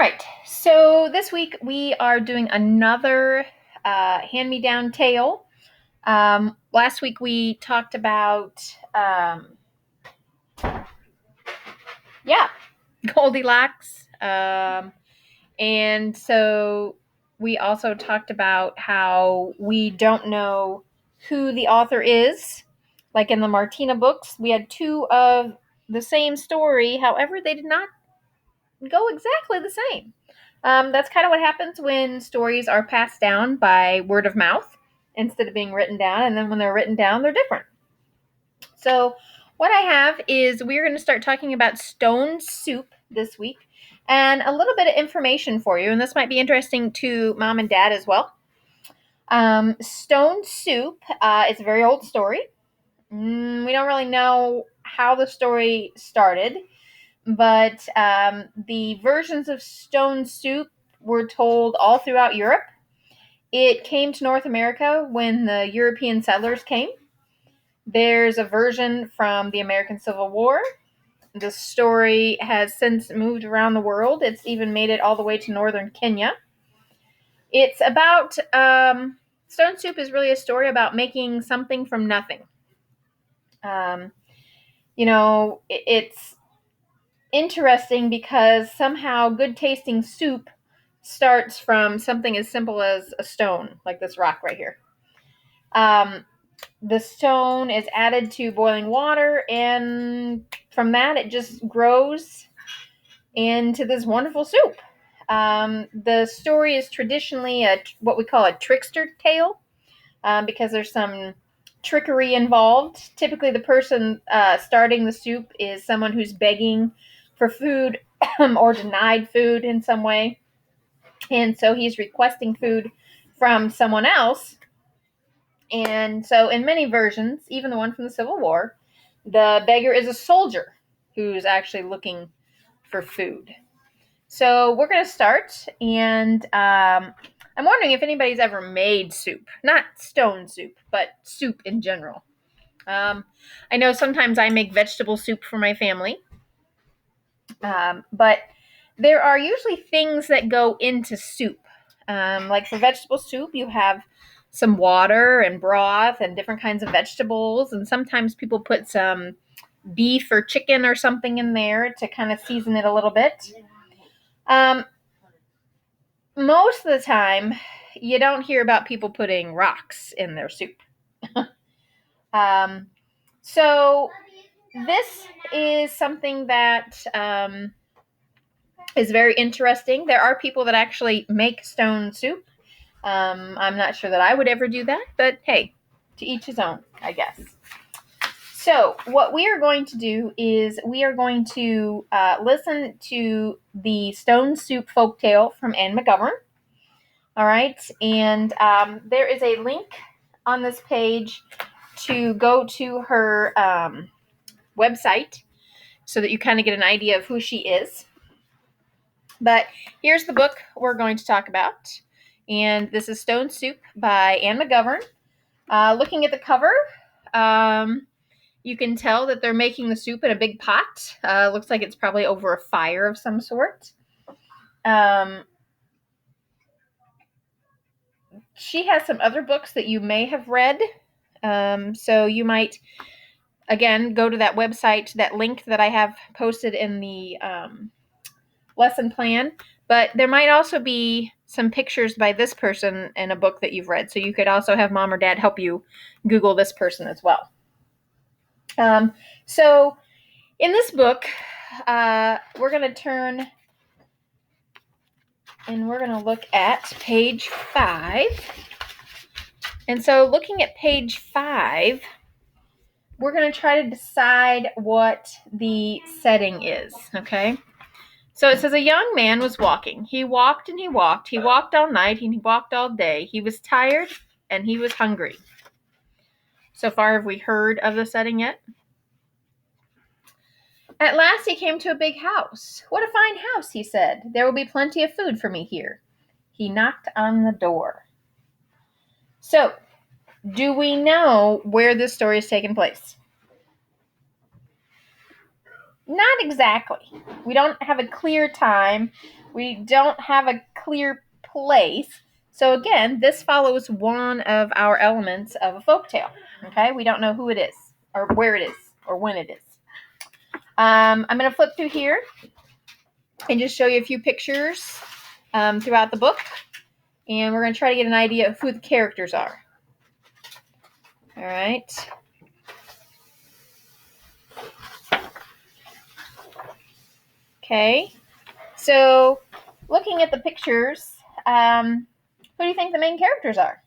right, so this week we are doing another hand-me-down tale. Last week we talked about, yeah, Goldilocks. And so we also talked about how we don't know who the author is. Like in the Martina books, we had two of the same story. However, they did not go exactly the same. That's kind of what happens when stories are passed down by word of mouth instead of being written down. And then when they're written down, they're different. So, what I have is we're going to start talking about stone soup this week and a little bit of information for you. And this might be interesting to mom and dad as well. Stone soup is a very old story. We don't really know how the story started, but the versions of stone soup were told all throughout Europe. It came to North America when the European settlers came. There's a version from the American Civil War. The story has since moved around the world. It's even made it all the way to northern Kenya. It's about, stone soup is really a story about making something from nothing. It's interesting because somehow good tasting soup starts from something as simple as a stone, like this rock right here. The stone is added to boiling water, and from that it just grows into this wonderful soup. The story is traditionally what we call a trickster tale, because there's some trickery involved. Typically, the person starting the soup is someone who's begging for food or denied food in some way. And so he's requesting food from someone else. And so in many versions, even the one from the Civil War, the beggar is a soldier who's actually looking for food. So we're going to start, and I'm wondering if anybody's ever made soup. Not stone soup, but soup in general. I know sometimes I make vegetable soup for my family, but there are usually things that go into soup. Like for vegetable soup, you have some water and broth and different kinds of vegetables, and sometimes people put some beef or chicken or something in there to kind of season it a little bit. Most of the time, you don't hear about people putting rocks in their soup. So this is something that is very interesting. There are people that actually make stone soup. I'm not sure that I would ever do that, but hey, to each his own, I guess. So what we are going to do is we are going to listen to the stone soup folktale from Anne McGovern. All right, and there is a link on this page to go to her website so that you kind of get an idea of who she is. But here's the book we're going to talk about, and this is Stone Soup by Anne McGovern. Looking at the cover, you can tell that they're making the soup in a big pot. Looks like it's probably over a fire of some sort. She has some other books that you may have read. So you might, again, go to that website, that link that I have posted in the lesson plan. But there might also be some pictures by this person in a book that you've read. So you could also have mom or dad help you Google this person as well. So in this book, we're going to turn and we're going to look at page 5. And so looking at page 5, we're going to try to decide what the setting is, okay? So it says a young man was walking. He walked and he walked. He walked all night and he walked all day. He was tired and he was hungry. So far, have we heard of the setting yet? At last he came to a big house. What a fine house, he said. There will be plenty of food for me here. He knocked on the door. So, do we know where this story is taking place? Not exactly. We don't have a clear time. We don't have a clear place. So again, this follows one of our elements of a folktale. Okay, we don't know who it is, or where it is, or when it is. I'm going to flip through here and just show you a few pictures throughout the book. And we're going to try to get an idea of who the characters are. All right. Okay. So, looking at the pictures, who do you think the main characters are?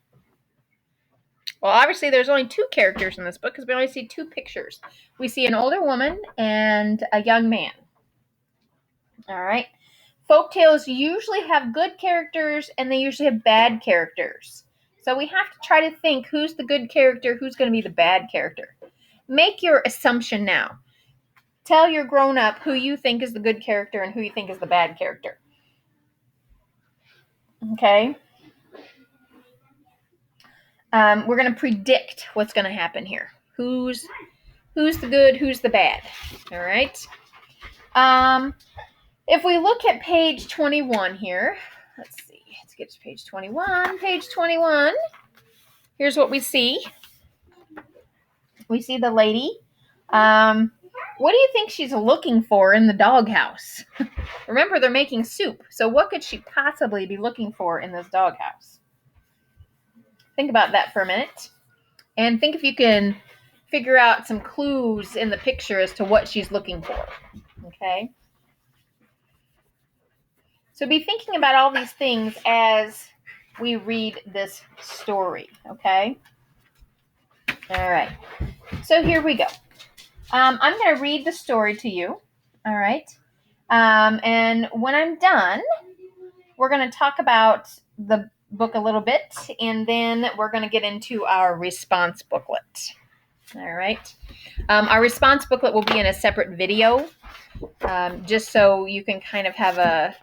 Well, obviously, there's only two characters in this book because we only see two pictures. We see an older woman and a young man. All right. Folktales usually have good characters and they usually have bad characters. So we have to try to think who's the good character, who's going to be the bad character. Make your assumption now. Tell your grown-up who you think is the good character and who you think is the bad character. Okay? We're going to predict what's going to happen here. Who's the good, who's the bad. All right? If we look at page 21 here, let's see. Let's get to page 21. Page 21. Here's what we see. We see the lady. What do you think she's looking for in the doghouse? Remember, they're making soup. So what could she possibly be looking for in this doghouse? Think about that for a minute. And think if you can figure out some clues in the picture as to what she's looking for. Okay? So be thinking about all these things as we read this story. Okay? All right. So here we go. I'm going to read the story to you. All right? And when I'm done, we're going to talk about the book a little bit, and then we're going to get into our response booklet. All right. Our response booklet will be in a separate video, just so you can kind of have a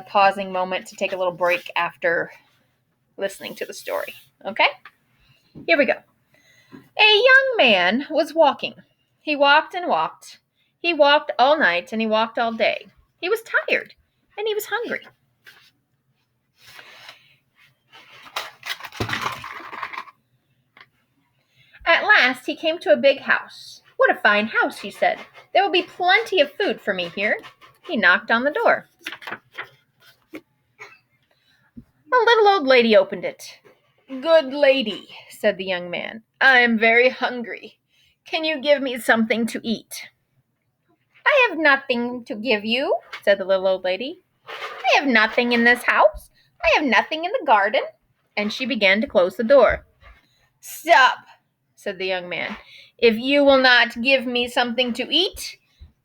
pausing moment to take a little break after listening to the story. Okay? Here we go. A young man was walking. He walked and walked. He walked all night and he walked all day. He was tired and he was hungry. At last he came to a big house. What a fine house, he said. There will be plenty of food for me here. He knocked on the door. A little old lady opened it. Good lady, said the young man, I am very hungry. Can you give me something to eat? I have nothing to give you, said the little old lady. I have nothing in this house. I have nothing in the garden. And she began to close the door. Stop, said the young man. If you will not give me something to eat,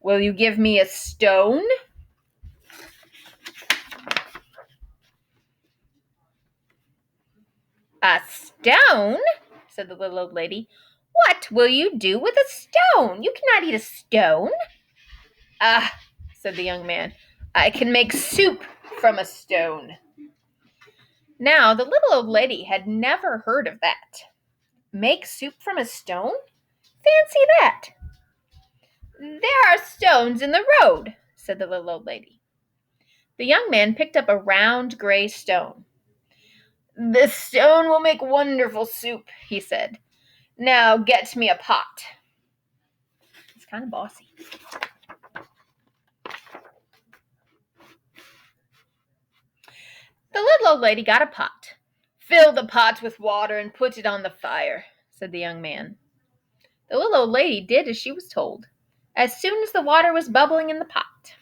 will you give me a stone? A stone? Said the little old lady. What will you do with a stone? You cannot eat a stone. Ah, said the young man, I can make soup from a stone. Now, the little old lady had never heard of that. Make soup from a stone? Fancy that. There are stones in the road, said the little old lady. The young man picked up a round gray stone. This stone will make wonderful soup, he said. Now get me a pot. It's kind of bossy. The little old lady got a pot. Fill the pot with water and put it on the fire, said the young man. The little old lady did as she was told. As soon as the water was bubbling in the pot.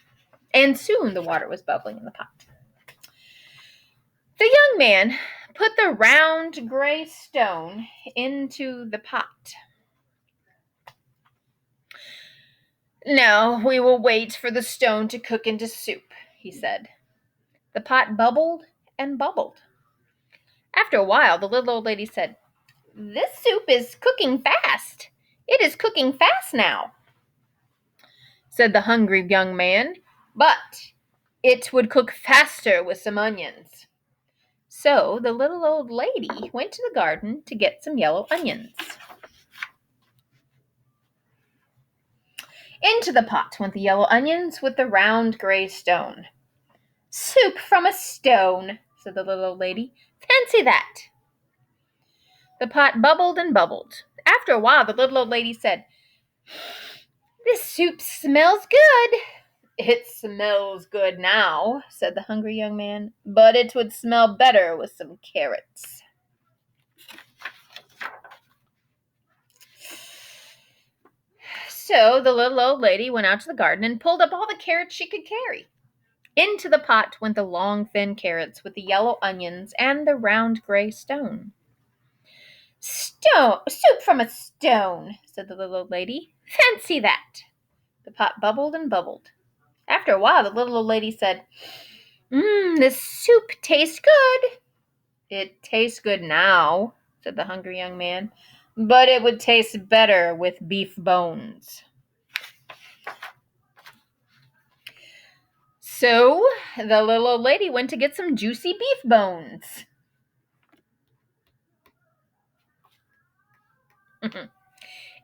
And soon the water was bubbling in the pot. The young man put the round gray stone into the pot. Now we will wait for the stone to cook into soup, he said. The pot bubbled and bubbled. After a while, the little old lady said, This soup is cooking fast. It is cooking fast now, said the hungry young man, but it would cook faster with some onions. So the little old lady went to the garden to get some yellow onions. Into the pot went the yellow onions with the round gray stone. Soup from a stone, said the little old lady. Fancy that. The pot bubbled and bubbled. After a while, the little old lady said, This soup smells good. It smells good now, said the hungry young man, but it would smell better with some carrots. So the little old lady went out to the garden and pulled up all the carrots she could carry. Into the pot went the long, thin carrots with the yellow onions and the round gray stone. Soup from a stone, said the little old lady. Fancy that. The pot bubbled and bubbled. After a while, the little old lady said, This soup tastes good. It tastes good now, said the hungry young man, but it would taste better with beef bones. So the little old lady went to get some juicy beef bones.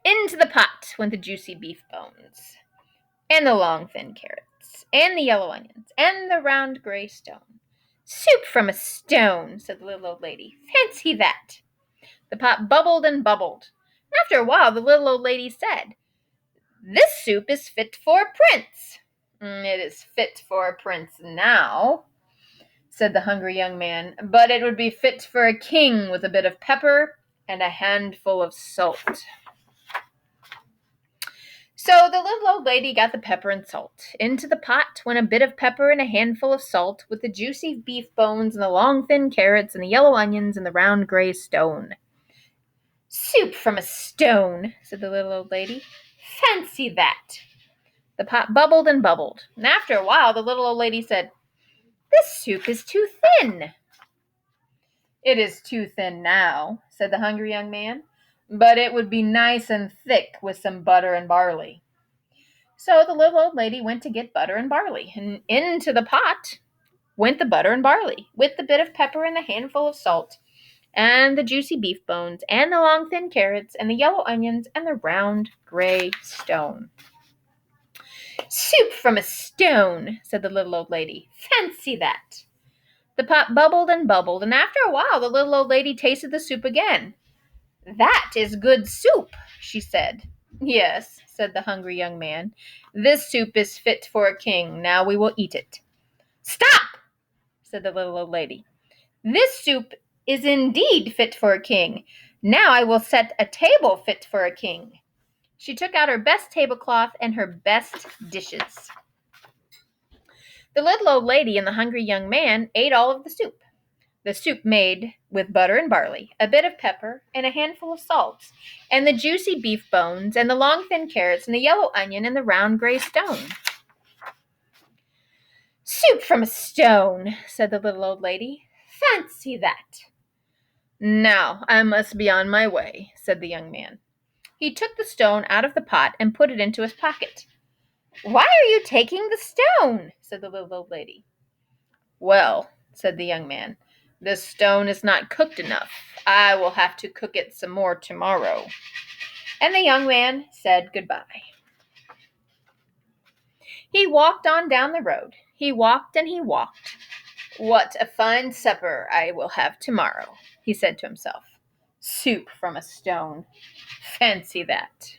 Into the pot went the juicy beef bones, and the long thin carrots, and the yellow onions, and the round gray stone. Soup from a stone, said the little old lady. Fancy that. The pot bubbled and bubbled. After a while, the little old lady said, This soup is fit for a prince. It is fit for a prince now, said the hungry young man, but it would be fit for a king with a bit of pepper and a handful of salt. So the little old lady got the pepper and salt. Into the pot went a bit of pepper and a handful of salt, with the juicy beef bones and the long thin carrots and the yellow onions and the round gray stone. Soup from a stone, said the little old lady. Fancy that. The pot bubbled and bubbled, and after a while the little old lady said, This soup is too thin. It is too thin now, said the hungry young man, but it would be nice and thick with some butter and barley. So the little old lady went to get butter and barley, and into the pot went the butter and barley, with the bit of pepper and the handful of salt, and the juicy beef bones, and the long thin carrots, and the yellow onions, and the round gray stone. Soup from a stone, said the little old lady. Fancy that. The pot bubbled and bubbled, and after a while the little old lady tasted the soup again. That is good soup, she said. Yes, said the hungry young man. This soup is fit for a king. Now we will eat it. Stop, said the little old lady. This soup is indeed fit for a king. Now I will set a table fit for a king. She took out her best tablecloth and her best dishes. The little old lady and the hungry young man ate all of the soup made with butter and barley, a bit of pepper, and a handful of salt, and the juicy beef bones, and the long thin carrots, and the yellow onion, and the round gray stone. Soup from a stone, said the little old lady. Fancy that. Now I must be on my way, said the young man. He took the stone out of the pot and put it into his pocket. Why are you taking the stone? Said the little old lady. Well, said the young man, this stone is not cooked enough. I will have to cook it some more tomorrow. And the young man said goodbye. He walked on down the road. He walked and he walked. What a fine supper I will have tomorrow, he said to himself. Soup from a stone. Fancy that.